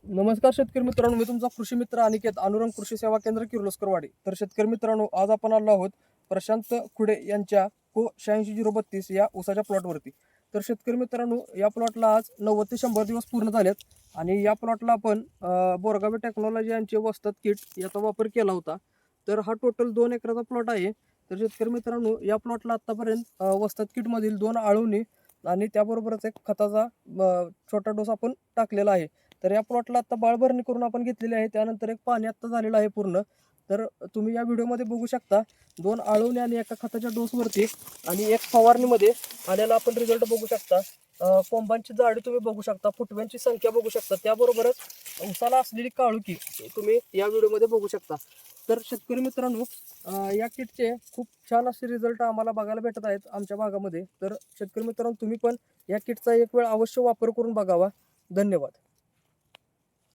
नमस्कार शेतकरी मित्रांनो, मी तुमचा कृषी मित्र अनिकेत, अनुरंग कृषी सेवा केंद्र किर्लोस्करवाडी. तर शेतकरी मित्रांनो, आज आपण आलो आहोत प्रशांत खुडे यांच्या को 860232 या ऊसाच्या प्लॉटवरती. तर शेतकरी मित्रांनो, या प्लॉटला आज 90 ते 100 दिवस पूर्ण झालेत आणि या प्लॉटला आपण बोरगावी टेक्नॉलॉजी यांचे वस्ताद किट याचा वापर केला होता. तर हा टोटल 2 एकराचा प्लॉट आहे. तर शेतकरी मित्रांनो, या प्लॉटला आतापर्यंत वस्ताद किटमधील 2 आळवणी आणि त्याबरोबरच एक खताचा छोटा डोस आपण टाकलेला आहे. तर या प्लॉटला आता बाळभरणी करून आपण घेतलेली आहे. त्यानंतर एक पाणी आता झालेलं आहे पूर्ण. तर तुम्ही या व्हिडिओमध्ये बघू शकता 2 आळवणी आणि एका खताच्या डोसवरती आणि एक फवारणीमध्ये आलेला आपण रिझल्ट बघू शकता. कोंबांची जाडी तुम्ही बघू शकता, फुटव्यांची संख्या बघू शकता, त्याबरोबरच ऊसाला असलेली काळुकी तुम्ही या व्हिडिओमध्ये बघू शकता. तर शेतकरी मित्रांनो, या किटचे खूप छान असे रिझल्ट आम्हाला बघायला भेटत आहेत आमच्या भागामध्ये. तर शेतकरी मित्रांनो, तुम्ही पण या किटचा एक वेळ अवश्य वापर करून बघावा. धन्यवाद.